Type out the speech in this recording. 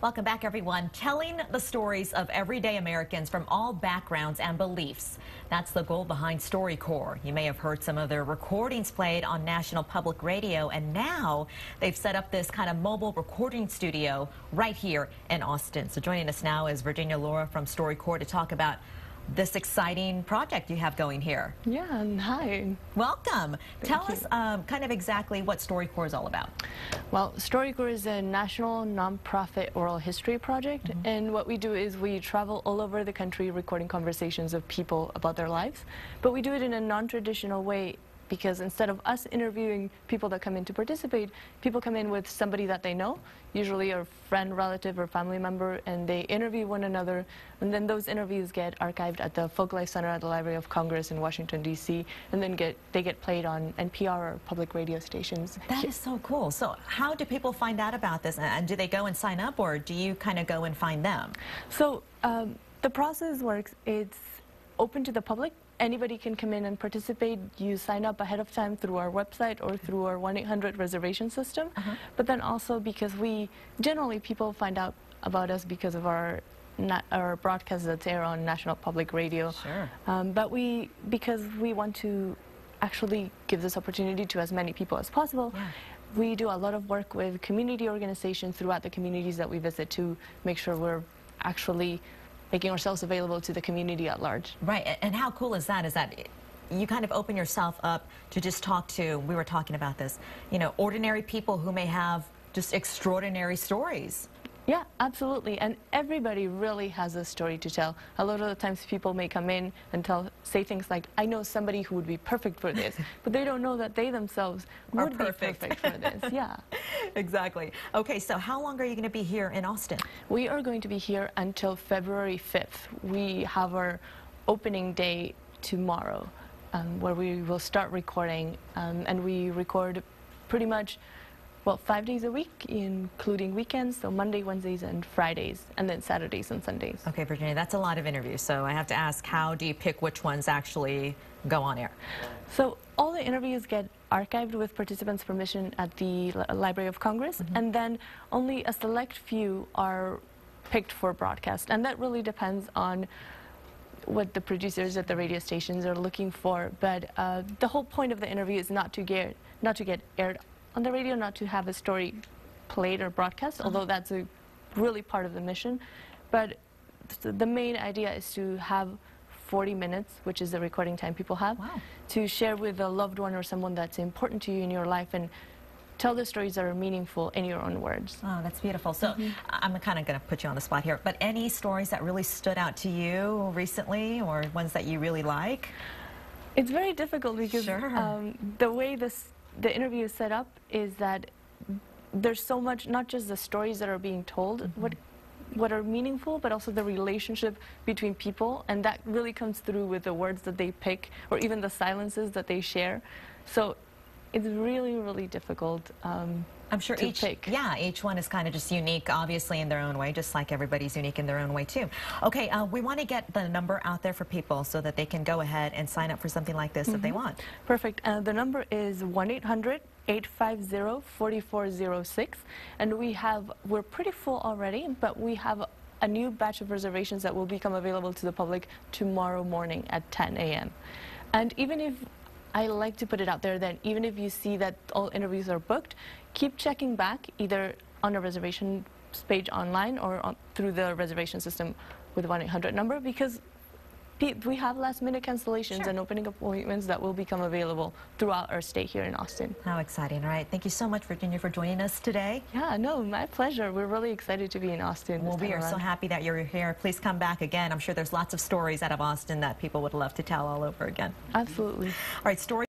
Welcome back, everyone. Telling the stories of everyday Americans from all backgrounds and beliefs. That's the goal behind StoryCorps. You may have heard some of their recordings played on National Public Radio, and now they've set up this kind of mobile recording studio right here in Austin. So joining us now is Virginia Laura from StoryCorps to talk about this exciting project you have going here. Yeah, and hi. Welcome. Tell us kind of exactly what StoryCorps is all about. Well, StoryCorps is a national nonprofit oral history project, and what we do is we travel all over the country recording conversations of people about their lives, but we do it in a non-traditional way. Because instead of us interviewing people that come in to participate, people come in with somebody that they know, usually a friend, relative, or family member, and they interview one another, and then those interviews get archived at the Folk Life Center at the Library of Congress in Washington, D.C., and then they get played on NPR or public radio stations. That is so cool. So how do people find out about this? And do they go and sign up, or do you kind of go and find them? So the process works, it's open to the public. Anybody can come in and participate. You sign up ahead of time through our website or through our 1-800 reservation system. But then also because generally people find out about us because of our broadcasts that air on National Public Radio. Sure. But because we want to actually give this opportunity to as many people as possible, we do a lot of work with community organizations throughout the communities that we visit to make sure we're actually making ourselves available to the community at large. Right, and how cool is that? Is that you kind of open yourself up to just talk to, we were talking about this, you know, ordinary people who may have just extraordinary stories. Yeah, absolutely, and everybody really has a story to tell. A lot of the times people may come in and say things like, I know somebody who would be perfect for this, but they don't know that they themselves would be perfect for this. Yeah. Exactly. Okay, so how long are you going to be here in Austin? We are going to be here until February 5th. We have our opening day tomorrow, where we will start recording, and we record pretty much 5 days a week, including weekends, so Monday, Wednesdays, and Fridays, and then Saturdays and Sundays. Okay, Virginia, that's a lot of interviews, so I have to ask, how do you pick which ones actually go on air? So all the interviews get archived with participants' permission at the Library of Congress, and then only a select few are picked for broadcast, and that really depends on what the producers at the radio stations are looking for. But the whole point of the interview is not to get aired on the radio, not to have a story played or broadcast, although that's a really part of the mission. But the main idea is to have 40 minutes, which is the recording time people have, to share with a loved one or someone that's important to you in your life and tell the stories that are meaningful in your own words. Oh, that's beautiful. So I'm kind of going to put you on the spot here, but any stories that really stood out to you recently, or ones that you really like? It's very difficult because the way the interview is set up is that there's so much, not just the stories that are being told, what are meaningful, but also the relationship between people, and that really comes through with the words that they pick, or even the silences that they share. So it's really, really difficult I'm sure to pick. Yeah, each one is kind of just unique, obviously, in their own way, just like everybody's unique in their own way, too. Okay, we want to get the number out there for people so that they can go ahead and sign up for something like this if they want. Perfect. The number is 1-800-850-4406, and we're pretty full already, but we have a new batch of reservations that will become available to the public tomorrow morning at 10 a.m. And even if I like to put it out there that even if you see that all interviews are booked, keep checking back either on a reservation page online or through the reservation system with 1-800 number, because we have last-minute cancellations and opening appointments that will become available throughout our stay here in Austin. How exciting. All right. Thank you so much, Virginia, for joining us today. Yeah, no, my pleasure. We're really excited to be in Austin. Well, we are so happy that you're here. Please come back again. I'm sure there's lots of stories out of Austin that people would love to tell all over again. Absolutely. All right, story.